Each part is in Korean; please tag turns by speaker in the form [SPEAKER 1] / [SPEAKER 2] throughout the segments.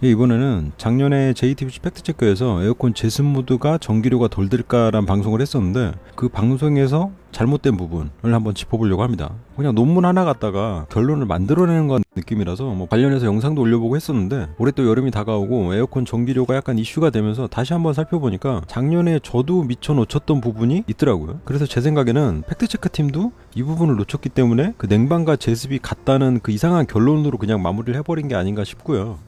[SPEAKER 1] 예, 이번에는 작년에 JTBC 팩트체크에서 에어컨 제습 모드가 전기료가 덜 들까라는 방송을 했었는데 그 방송에서 잘못된 부분을 한번 짚어보려고 합니다. 그냥 논문 하나 갖다가 결론을 만들어내는 것 느낌이라서 뭐 관련해서 영상도 올려보고 했었는데 올해 또 여름이 다가오고 에어컨 전기료가 약간 이슈가 되면서 다시 한번 살펴보니까 작년에 저도 미처 놓쳤던 부분이 있더라고요. 그래서 제 생각에는 팩트체크 팀도 이 부분을 놓쳤기 때문에 그 냉방과 제습이 같다는 그 이상한 결론으로 그냥 마무리를 해버린 게 아닌가 싶고요.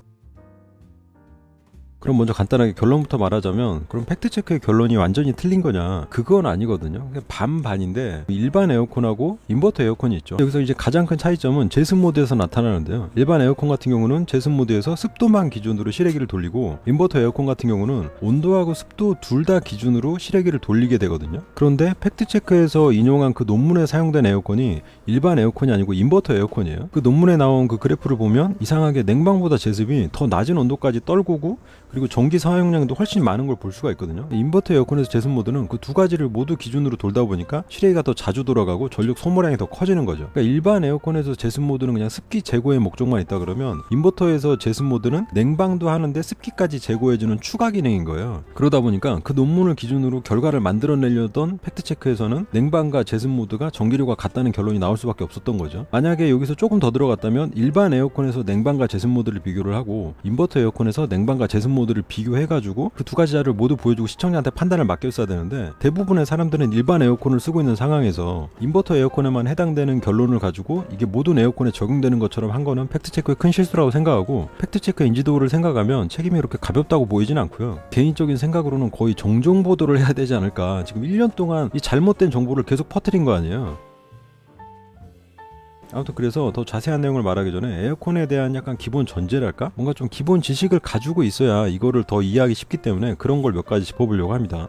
[SPEAKER 1] 그럼 먼저 간단하게 결론부터 말하자면, 그럼 팩트체크의 결론이 완전히 틀린 거냐? 그건 아니거든요. 반반인데 일반 에어컨하고 인버터 에어컨이 있죠. 여기서 이제 가장 큰 차이점은 제습 모드에서 나타나는데요. 일반 에어컨 같은 경우는 제습 모드에서 습도만 기준으로 실외기를 돌리고, 인버터 에어컨 같은 경우는 온도하고 습도 둘 다 기준으로 실외기를 돌리게 되거든요. 그런데 팩트체크에서 인용한 그 논문에 사용된 에어컨이 일반 에어컨이 아니고 인버터 에어컨이에요. 그 논문에 나온 그 그래프를 보면 이상하게 냉방보다 제습이 더 낮은 온도까지 떨구고, 그리고 전기 사용량도 훨씬 많은 걸 볼 수가 있거든요. 인버터 에어컨에서 제습 모드는 그 두 가지를 모두 기준으로 돌다 보니까 실외기가 더 자주 돌아가고 전력 소모량이 더 커지는 거죠. 그러니까 일반 에어컨에서 제습 모드는 그냥 습기 제거의 목적만 있다 그러면, 인버터에서 제습 모드는 냉방도 하는데 습기까지 제거해주는 추가 기능인 거예요. 그러다 보니까 그 논문을 기준으로 결과를 만들어내려던 팩트체크에서는 냉방과 제습 모드가 전기료가 같다는 결론이 나올 수밖에 없었던 거죠. 만약에 여기서 조금 더 들어갔다면 일반 에어컨에서 냉방과 제습 모드를 비교를 하고 인버터 에어컨에서 냉방과 제습 모드를 비교해가지고 그 두 가지 자료를 모두 보여주고 시청자한테 판단을 맡겼어야 되는데, 대부분의 사람들은 일반 에어컨을 쓰고 있는 상황에서 인버터 에어컨에만 해당되는 결론을 가지고 이게 모든 에어컨에 적용되는 것처럼 한 거는 팩트체크의 큰 실수라고 생각하고, 팩트체크의 인지도를 생각하면 책임이 이렇게 가볍다고 보이진 않고요. 개인적인 생각으로는 거의 정정 보도를 해야 되지 않을까. 지금 1년 동안 이 잘못된 정보를 계속 퍼뜨린 거 아니에요. 아무튼 그래서 더 자세한 내용을 말하기 전에 에어컨에 대한 약간 기본 전제랄까? 뭔가 좀 기본 지식을 가지고 있어야 이거를 더 이해하기 쉽기 때문에 그런 걸 몇 가지 짚어보려고 합니다.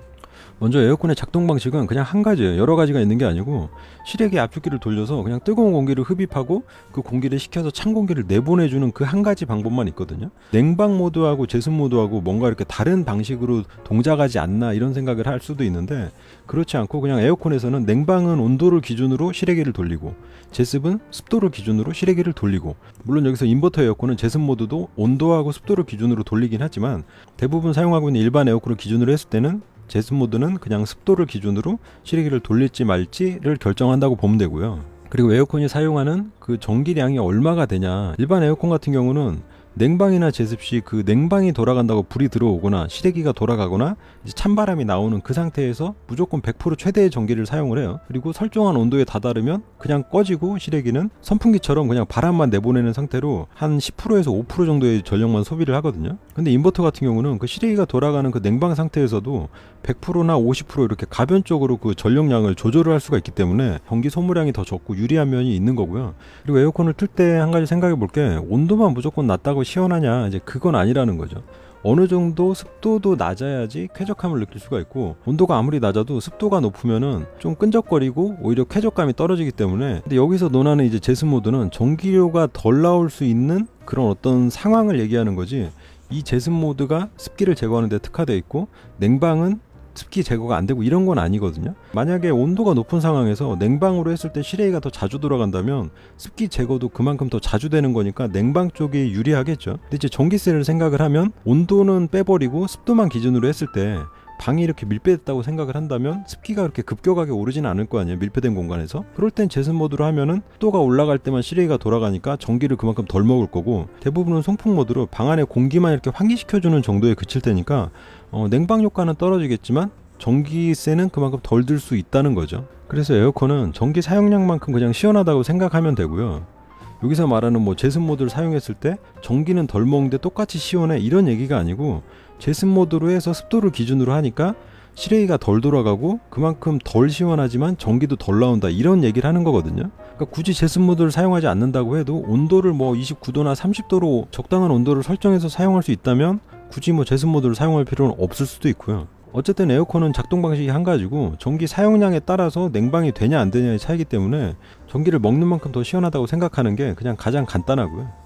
[SPEAKER 1] 먼저 에어컨의 작동 방식은 그냥 한 가지예요. 여러 가지가 있는 게 아니고, 실외기 압축기를 돌려서 그냥 뜨거운 공기를 흡입하고 그 공기를 식혀서 찬 공기를 내보내주는 그 한 가지 방법만 있거든요. 냉방 모드하고 제습 모드하고 뭔가 이렇게 다른 방식으로 동작하지 않나 이런 생각을 할 수도 있는데, 그렇지 않고 그냥 에어컨에서는 냉방은 온도를 기준으로 실외기를 돌리고, 제습은 습도를 기준으로 실외기를 돌리고, 물론 여기서 인버터 에어컨은 제습 모드도 온도하고 습도를 기준으로 돌리긴 하지만 대부분 사용하고 있는 일반 에어컨을 기준으로 했을 때는 제습 모드는 그냥 습도를 기준으로 실외기를 돌릴지 말지를 결정한다고 보면 되고요. 그리고 에어컨이 사용하는 그 전기량이 얼마가 되냐, 일반 에어컨 같은 경우는 냉방이나 제습 시 그 냉방이 돌아간다고 불이 들어오거나 실외기가 돌아가거나 이제 찬바람이 나오는 그 상태에서 무조건 100% 최대의 전기를 사용을 해요. 그리고 설정한 온도에 다다르면 그냥 꺼지고, 실외기는 선풍기처럼 그냥 바람만 내보내는 상태로 한 10%에서 5% 정도의 전력만 소비를 하거든요. 근데 인버터 같은 경우는 그 실외기가 돌아가는 그 냉방 상태에서도 100%나 50% 이렇게 가변적으로 그 전력량을 조절을 할 수가 있기 때문에 전기 소모량이 더 적고 유리한 면이 있는 거고요. 그리고 에어컨을 틀 때 한 가지 생각해 볼 게, 온도만 무조건 낮다고 시원하냐, 이제 그건 아니라는 거죠. 어느 정도 습도도 낮아야지 쾌적함을 느낄 수가 있고, 온도가 아무리 낮아도 습도가 높으면은 좀 끈적거리고 오히려 쾌적감이 떨어지기 때문에. 근데 여기서 논하는 이제 제습 모드는 전기료가 덜 나올 수 있는 그런 어떤 상황을 얘기하는 거지, 이 제습 모드가 습기를 제거하는 데 특화되어 있고 냉방은 습기 제거가 안 되고 이런 건 아니거든요. 만약에 온도가 높은 상황에서 냉방으로 했을 때 실외기가 더 자주 돌아간다면 습기 제거도 그만큼 더 자주 되는 거니까 냉방 쪽이 유리하겠죠. 근데 이제 전기세를 생각을 하면 온도는 빼버리고 습도만 기준으로 했을 때 방이 이렇게 밀폐됐다고 생각을 한다면 습기가 그렇게 급격하게 오르지는 않을 거 아니에요, 밀폐된 공간에서. 그럴 땐 제습 모드로 하면은 습도가 올라갈 때만 실외기가 돌아가니까 전기를 그만큼 덜 먹을 거고, 대부분은 송풍 모드로 방 안에 공기만 이렇게 환기시켜주는 정도에 그칠 테니까 냉방 효과는 떨어지겠지만 전기세는 그만큼 덜 들 수 있다는 거죠. 그래서 에어컨은 전기 사용량만큼 그냥 시원하다고 생각하면 되고요. 여기서 말하는 뭐 제습 모드를 사용했을 때 전기는 덜 먹는데 똑같이 시원해, 이런 얘기가 아니고, 제습 모드로 해서 습도를 기준으로 하니까 실외기가 덜 돌아가고 그만큼 덜 시원하지만 전기도 덜 나온다, 이런 얘기를 하는 거거든요. 그러니까 굳이 제습 모드를 사용하지 않는다고 해도 온도를 뭐 29도나 30도로 적당한 온도를 설정해서 사용할 수 있다면 굳이 뭐 제습 모드를 사용할 필요는 없을 수도 있고요. 어쨌든 에어컨은 작동 방식이 한 가지고 전기 사용량에 따라서 냉방이 되냐 안 되냐의 차이기 때문에 전기를 먹는 만큼 더 시원하다고 생각하는 게 그냥 가장 간단하고요.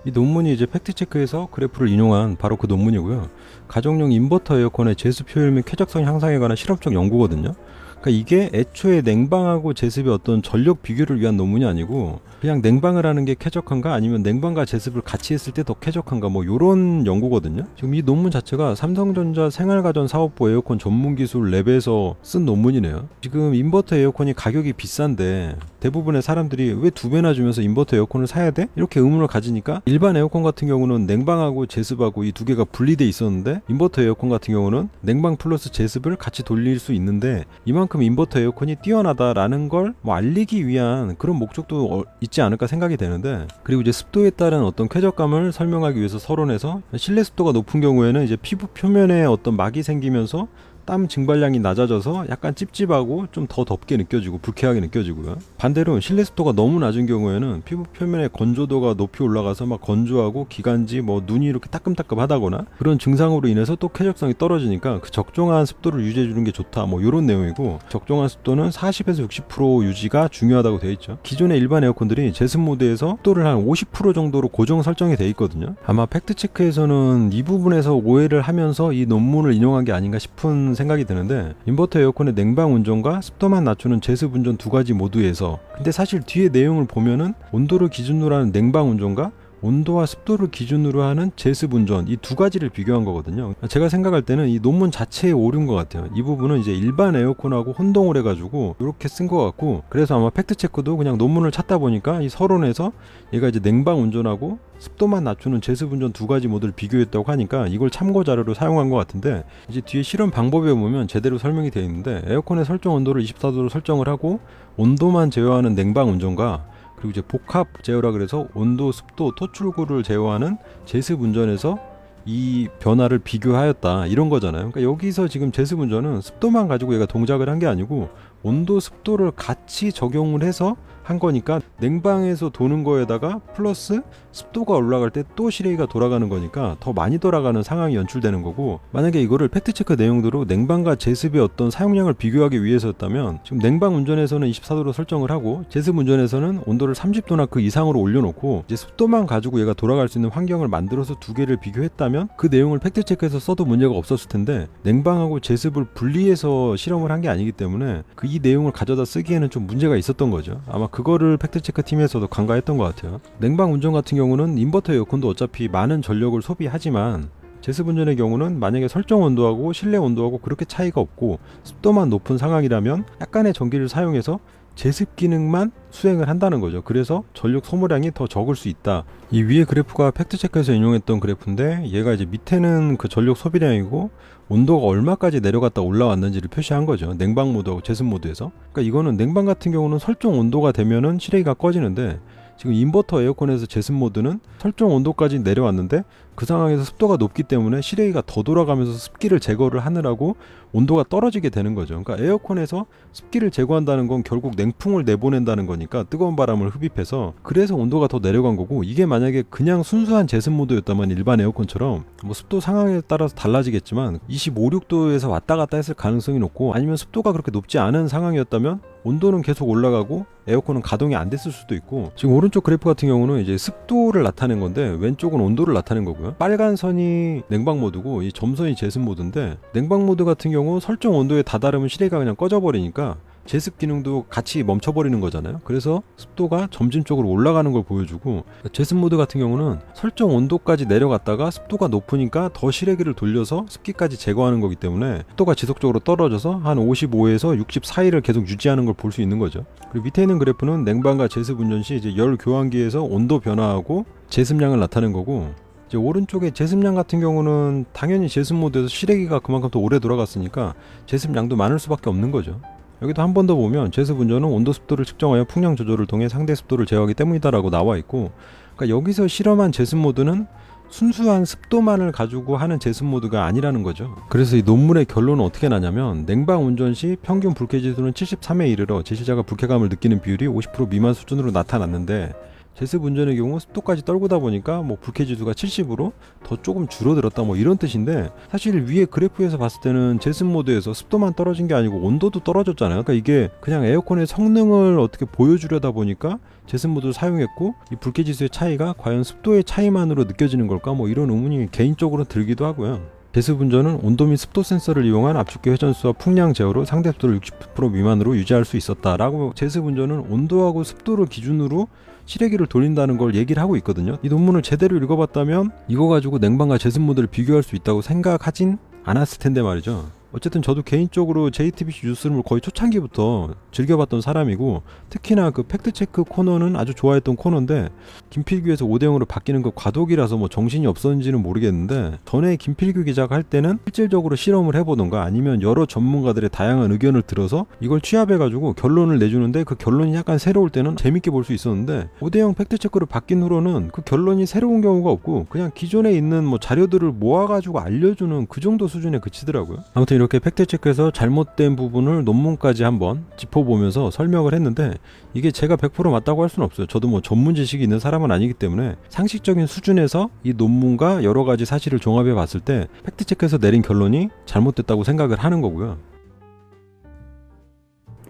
[SPEAKER 1] 이 논문이 이제 팩트체크에서 그래프를 인용한 바로 그 논문이고요. 가정용 인버터 에어컨의 제습 효율 및 쾌적성 향상에 관한 실험적 연구거든요. 그러니까 이게 애초에 냉방하고 제습의 어떤 전력 비교를 위한 논문이 아니고 그냥 냉방을 하는 게 쾌적한가 아니면 냉방과 제습을 같이 했을 때 더 쾌적한가 뭐 요런 연구거든요. 지금 이 논문 자체가 삼성전자 생활가전사업부 에어컨 전문기술 랩에서 쓴 논문이네요. 지금 인버터 에어컨이 가격이 비싼데 대부분의 사람들이 왜 2배나 주면서 인버터 에어컨을 사야 돼? 이렇게 의문을 가지니까 일반 에어컨 같은 경우는 냉방하고 제습하고 이 두 개가 분리돼 있었는데 인버터 에어컨 같은 경우는 냉방 플러스 제습을 같이 돌릴 수 있는데 이만큼 인버터 에어컨이 뛰어나다라는 걸 뭐 알리기 위한 그런 목적도 있지 않을까 생각이 되는데, 그리고 이제 습도에 따른 어떤 쾌적감을 설명하기 위해서 서론에서 실내 습도가 높은 경우에는 이제 피부 표면에 어떤 막이 생기면서 땀 증발량이 낮아져서 약간 찝찝하고 좀 더 덥게 느껴지고 불쾌하게 느껴지고요. 반대로 실내 습도가 너무 낮은 경우에는 피부 표면의 건조도가 높이 올라가서 막 건조하고 기관지 뭐 눈이 이렇게 따끔따끔하다거나 그런 증상으로 인해서 또 쾌적성이 떨어지니까 그 적정한 습도를 유지해 주는 게 좋다 뭐 이런 내용이고, 적정한 습도는 40에서 60% 유지가 중요하다고 되어 있죠. 기존의 일반 에어컨들이 제습 모드에서 습도를 한 50% 정도로 고정 설정이 되어 있거든요. 아마 팩트체크에서는 이 부분에서 오해를 하면서 이 논문을 인용한 게 아닌가 싶은 생각이 드는데, 인버터 에어컨의 냉방 운전과 습도만 낮추는 제습 운전 두 가지 모두에서, 근데 사실 뒤에 내용을 보면은 온도를 기준으로 하는 냉방 운전과 온도와 습도를 기준으로 하는 제습 운전 이 두 가지를 비교한 거거든요. 제가 생각할 때는 이 논문 자체에 오류인 것 같아요. 이 부분은 이제 일반 에어컨하고 혼동을 해가지고 이렇게 쓴 것 같고, 그래서 아마 팩트체크도 그냥 논문을 찾다 보니까 이 서론에서 얘가 이제 냉방 운전하고 습도만 낮추는 제습 운전 두 가지 모드를 비교했다고 하니까 이걸 참고 자료로 사용한 것 같은데, 이제 뒤에 실험 방법에 보면 제대로 설명이 되어 있는데, 에어컨의 설정 온도를 24도로 설정을 하고 온도만 제어하는 냉방 운전과 그리고 이제 복합 제어라 그래서 온도, 습도, 토출구를 제어하는 제습 운전에서 이 변화를 비교하였다 이런 거잖아요. 그러니까 여기서 지금 제습 운전은 습도만 가지고 얘가 동작을 한 게 아니고 온도, 습도를 같이 적용을 해서 한 거니까 냉방에서 도는 거에다가 플러스 습도가 올라갈 때 또 실외기가 돌아가는 거니까 더 많이 돌아가는 상황이 연출되는 거고, 만약에 이거를 팩트체크 내용대로 냉방과 제습의 어떤 사용량을 비교하기 위해서였다면 지금 냉방 운전에서는 24도로 설정을 하고 제습 운전에서는 온도를 30도나 그 이상으로 올려놓고 이제 습도만 가지고 얘가 돌아갈 수 있는 환경을 만들어서 두 개를 비교했다면 그 내용을 팩트체크해서 써도 문제가 없었을 텐데, 냉방하고 제습을 분리해서 실험을 한 게 아니기 때문에 그 이 내용을 가져다 쓰기에는 좀 문제가 있었던 거죠. 아마 그거를 팩트체크 팀에서도 간과했던 것 같아요. 냉방 운전 같은 경우는 인버터 에어컨도 어차피 많은 전력을 소비하지만 제습 운전의 경우는 만약에 설정 온도하고 실내 온도하고 그렇게 차이가 없고 습도만 높은 상황이라면 약간의 전기를 사용해서 제습 기능만 수행을 한다는 거죠. 그래서 전력 소모량이 더 적을 수 있다. 이 위에 그래프가 팩트체크에서 인용했던 그래프인데, 얘가 이제 밑에는 그 전력 소비량이고 온도가 얼마까지 내려갔다 올라왔는지를 표시한 거죠. 냉방 모드하고 제습 모드에서. 그러니까 이거는 냉방 같은 경우는 설정 온도가 되면은 실외기가 꺼지는데, 지금 인버터 에어컨에서 제습 모드는 설정 온도까지 내려왔는데 그 상황에서 습도가 높기 때문에 실외기가 더 돌아가면서 습기를 제거를 하느라고 온도가 떨어지게 되는 거죠. 그러니까 에어컨에서 습기를 제거한다는 건 결국 냉풍을 내보낸다는 거니까 뜨거운 바람을 흡입해서, 그래서 온도가 더 내려간 거고, 이게 만약에 그냥 순수한 제습 모드였다면 일반 에어컨처럼 뭐 습도 상황에 따라서 달라지겠지만 25, 6도에서 왔다 갔다 했을 가능성이 높고, 아니면 습도가 그렇게 높지 않은 상황이었다면 온도는 계속 올라가고 에어컨은 가동이 안 됐을 수도 있고, 지금 오른쪽 그래프 같은 경우는 이제 습도를 나타낸 건데 왼쪽은 온도를 나타낸 거고요. 빨간 선이 냉방 모드고 이 점선이 제습 모드인데, 냉방 모드 같은 경우 설정 온도에 다다르면 실외기가 그냥 꺼져버리니까 제습 기능도 같이 멈춰버리는 거잖아요. 그래서 습도가 점진적으로 올라가는 걸 보여주고, 제습 모드 같은 경우는 설정 온도까지 내려갔다가 습도가 높으니까 더 실외기를 돌려서 습기까지 제거하는 거기 때문에 습도가 지속적으로 떨어져서 한 55에서 60 사이를 계속 유지하는 걸 볼 수 있는 거죠. 그리고 밑에 있는 그래프는 냉방과 제습 운전 시 이제 열 교환기에서 온도 변화하고 제습량을 나타낸 거고, 이제 오른쪽에 제습량 같은 경우는 당연히 제습 모드에서 실외기가 그만큼 더 오래 돌아갔으니까 제습량도 많을 수밖에 없는 거죠. 여기도 한 번 더 보면 제습 운전은 온도 습도를 측정하여 풍량 조절을 통해 상대 습도를 제어하기 때문이다라고 나와 있고, 그러니까 여기서 실험한 제습 모드는 순수한 습도만을 가지고 하는 제습 모드가 아니라는 거죠. 그래서 이 논문의 결론은 어떻게 나냐면, 냉방 운전 시 평균 불쾌 지수는 73에 이르러 제시자가 불쾌감을 느끼는 비율이 50% 미만 수준으로 나타났는데, 제습 운전의 경우 습도까지 떨구다 보니까 뭐 불쾌 지수가 70으로 더 조금 줄어들었다 뭐 이런 뜻인데, 사실 위에 그래프에서 봤을 때는 제습 모드에서 습도만 떨어진 게 아니고 온도도 떨어졌잖아요. 그러니까 이게 그냥 에어컨의 성능을 어떻게 보여주려다 보니까 제습 모드를 사용했고, 이 불쾌 지수의 차이가 과연 습도의 차이만으로 느껴지는 걸까 뭐 이런 의문이 개인적으로 들기도 하고요. 제습운전은 온도 및 습도 센서를 이용한 압축기 회전수와 풍량 제어로 상대 습도를 60% 미만으로 유지할 수 있었다라고 제습운전은 온도하고 습도를 기준으로 실외기를 돌린다는 걸 얘기를 하고 있거든요. 이 논문을 제대로 읽어봤다면 이거 가지고 냉방과 제습 모드를 비교할 수 있다고 생각하진 않았을 텐데 말이죠. 어쨌든 저도 개인적으로 JTBC 뉴스룸을 거의 초창기부터 즐겨봤던 사람이고, 특히나 그 팩트체크 코너는 아주 좋아했던 코너인데, 김필규에서 5대0으로 바뀌는 거 과도기라서 뭐 정신이 없었는지는 모르겠는데, 전에 김필규 기자가 할 때는 실질적으로 실험을 해보던가 아니면 여러 전문가들의 다양한 의견을 들어서 이걸 취합해가지고 결론을 내주는데, 그 결론이 약간 새로울 때는 재밌게 볼 수 있었는데, 5대0 팩트체크로 바뀐 후로는 그 결론이 새로운 경우가 없고 그냥 기존에 있는 뭐 자료들을 모아가지고 알려주는 그 정도 수준에 그치더라고요. 아무튼 이렇게 팩트체크에서 잘못된 부분을 논문까지 한번 짚어보면서 설명을 했는데, 이게 제가 100% 맞다고 할 수는 없어요. 저도 뭐 전문 지식이 있는 사람은 아니기 때문에 상식적인 수준에서 이 논문과 여러 가지 사실을 종합해 봤을 때 팩트체크에서 내린 결론이 잘못됐다고 생각을 하는 거고요.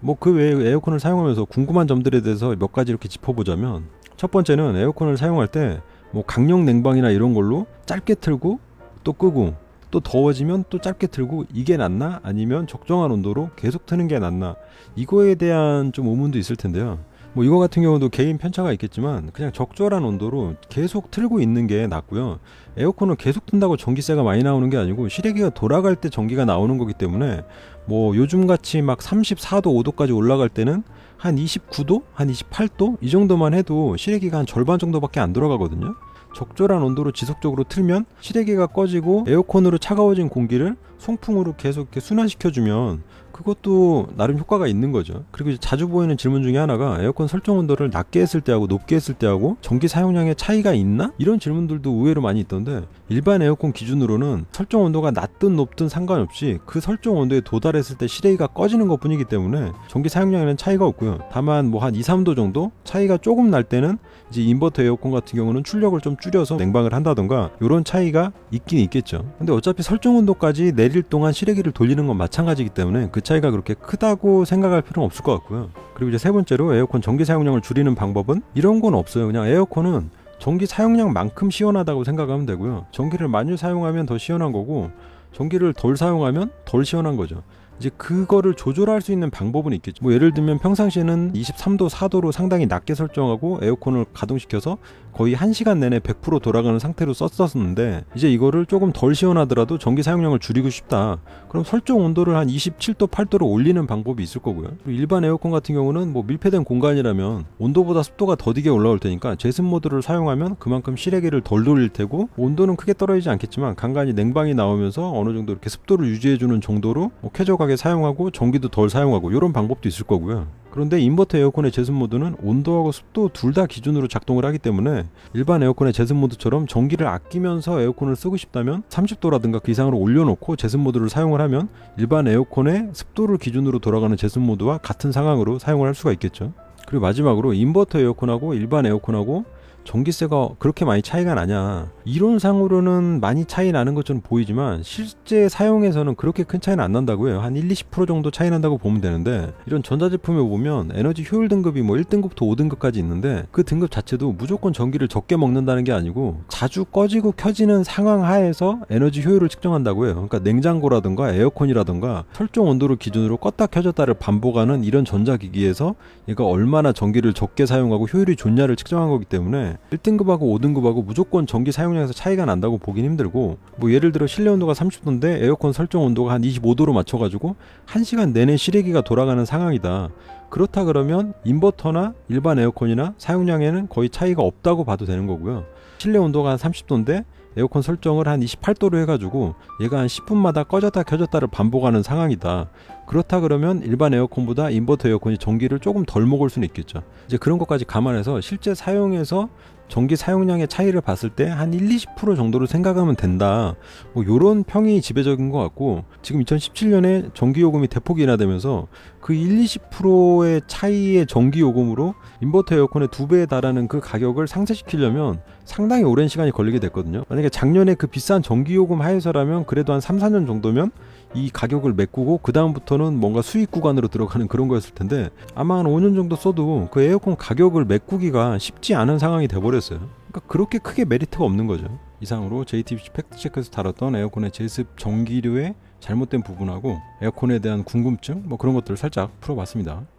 [SPEAKER 1] 뭐 그 외에 에어컨을 사용하면서 궁금한 점들에 대해서 몇 가지 이렇게 짚어보자면, 첫 번째는 에어컨을 사용할 때 뭐 강력 냉방이나 이런 걸로 짧게 틀고 또 끄고 또 더워지면 또 짧게 틀고 이게 낫나, 아니면 적정한 온도로 계속 트는 게 낫나, 이거에 대한 좀 의문도 있을 텐데요. 뭐 이거 같은 경우도 개인 편차가 있겠지만 그냥 적절한 온도로 계속 틀고 있는 게 낫고요. 에어컨을 계속 튼다고 전기세가 많이 나오는 게 아니고 실외기가 돌아갈 때 전기가 나오는 거기 때문에, 뭐 요즘같이 막 34도 5도까지 올라갈 때는 한 29도? 한 28도? 이 정도만 해도 실외기가 한 절반 정도밖에 안 돌아가거든요. 적절한 온도로 지속적으로 틀면 실외기가 꺼지고 에어컨으로 차가워진 공기를 송풍으로 계속 이렇게 순환시켜주면 그것도 나름 효과가 있는 거죠. 그리고 이제 자주 보이는 질문 중에 하나가 에어컨 설정 온도를 낮게 했을 때하고 높게 했을 때하고 전기 사용량의 차이가 있나? 이런 질문들도 의외로 많이 있던데, 일반 에어컨 기준으로는 설정 온도가 낮든 높든 상관없이 그 설정 온도에 도달했을 때 실외기가 꺼지는 것 뿐이기 때문에 전기 사용량에는 차이가 없고요. 다만 뭐 한 2, 3도 정도 차이가 조금 날 때는 이제 인버터 에어컨 같은 경우는 출력을 좀 줄여서 냉방을 한다던가 이런 차이가 있긴 있겠죠. 근데 어차피 설정 온도까지 내릴 동안 실외기를 돌리는 건 마찬가지이기 때문에 그 차이가 그렇게 크다고 생각할 필요는 없을 것 같고요. 그리고 이제 세 번째로 에어컨 전기 사용량을 줄이는 방법은 이런 건 없어요. 그냥 에어컨은 전기 사용량만큼 시원하다고 생각하면 되고요. 전기를 많이 사용하면 더 시원한 거고, 전기를 덜 사용하면 덜 시원한 거죠. 이제 그거를 조절할 수 있는 방법은 있겠죠. 뭐 예를 들면 평상시에는 23도, 4도로 상당히 낮게 설정하고 에어컨을 가동시켜서 거의 1시간 내내 100% 돌아가는 상태로 썼었는데, 이제 이거를 조금 덜 시원하더라도 전기 사용량을 줄이고 싶다. 그럼 설정 온도를 한 27도, 8도로 올리는 방법이 있을 거고요. 일반 에어컨 같은 경우는 뭐 밀폐된 공간이라면 온도보다 습도가 더디게 올라올 테니까 제습 모드를 사용하면 그만큼 실외기를 덜 돌릴 테고, 온도는 크게 떨어지지 않겠지만 간간히 냉방이 나오면서 어느 정도 이렇게 습도를 유지해주는 정도로 뭐 쾌적하게 사용하고 전기도 덜 사용하고 이런 방법도 있을 거고요. 그런데 인버터 에어컨의 제습 모드는 온도하고 습도 둘 다 기준으로 작동을 하기 때문에 일반 에어컨의 제습 모드처럼 전기를 아끼면서 에어컨을 쓰고 싶다면 30도라든가 그 이상으로 올려놓고 제습 모드를 사용을 하면 일반 에어컨의 습도를 기준으로 돌아가는 제습 모드와 같은 상황으로 사용을 할 수가 있겠죠. 그리고 마지막으로 인버터 에어컨하고 일반 에어컨하고 전기세가 그렇게 많이 차이가 나냐, 이론상으로는 많이 차이 나는 것처럼 보이지만 실제 사용에서는 그렇게 큰 차이는 안 난다고 해요. 한 1-20% 정도 차이 난다고 보면 되는데, 이런 전자제품에 보면 에너지 효율 등급이 뭐 1등급부터 5등급까지 있는데 그 등급 자체도 무조건 전기를 적게 먹는다는 게 아니고 자주 꺼지고 켜지는 상황 하에서 에너지 효율을 측정한다고 해요. 그러니까 냉장고라든가 에어컨이라든가 설정 온도를 기준으로 껐다 켜졌다를 반복하는 이런 전자기기에서 얘가 얼마나 전기를 적게 사용하고 효율이 좋냐를 측정한 거기 때문에 1등급하고 5등급하고 무조건 전기 사용량에서 차이가 난다고 보긴 힘들고, 뭐 예를 들어 실내 온도가 30도인데 에어컨 설정 온도가 한 25도로 맞춰가지고 1시간 내내 실외기가 돌아가는 상황이다. 그렇다 그러면 인버터나 일반 에어컨이나 사용량에는 거의 차이가 없다고 봐도 되는 거고요. 실내 온도가 한 30도인데 에어컨 설정을 한 28도로 해가지고 얘가 한 10분마다 꺼졌다 켜졌다를 반복하는 상황이다. 그렇다 그러면 일반 에어컨보다 인버터 에어컨이 전기를 조금 덜 먹을 수는 있겠죠. 이제 그런 것까지 감안해서 실제 사용에서 전기 사용량의 차이를 봤을 때 한 1-20% 정도로 생각하면 된다. 뭐 요런 평이 지배적인 것 같고, 지금 2017년에 전기요금이 대폭 인하되면서 그 1-20%의 차이의 전기요금으로 인버터 에어컨의 2배에 달하는 그 가격을 상쇄시키려면 상당히 오랜 시간이 걸리게 됐거든요. 만약에 작년에 그 비싼 전기요금 하에서라면 그래도 한 3-4년 정도면 이 가격을 메꾸고 그 다음부터는 뭔가 수익 구간으로 들어가는 그런 거였을 텐데, 아마 한 5년 정도 써도 그 에어컨 가격을 메꾸기가 쉽지 않은 상황이 돼버렸어요. 그러니까 그렇게 크게 메리트가 없는 거죠. 이상으로 JTBC 팩트체크에서 다뤘던 에어컨의 제습 전기료의 잘못된 부분하고 에어컨에 대한 궁금증 그런 것들을 살짝 풀어봤습니다.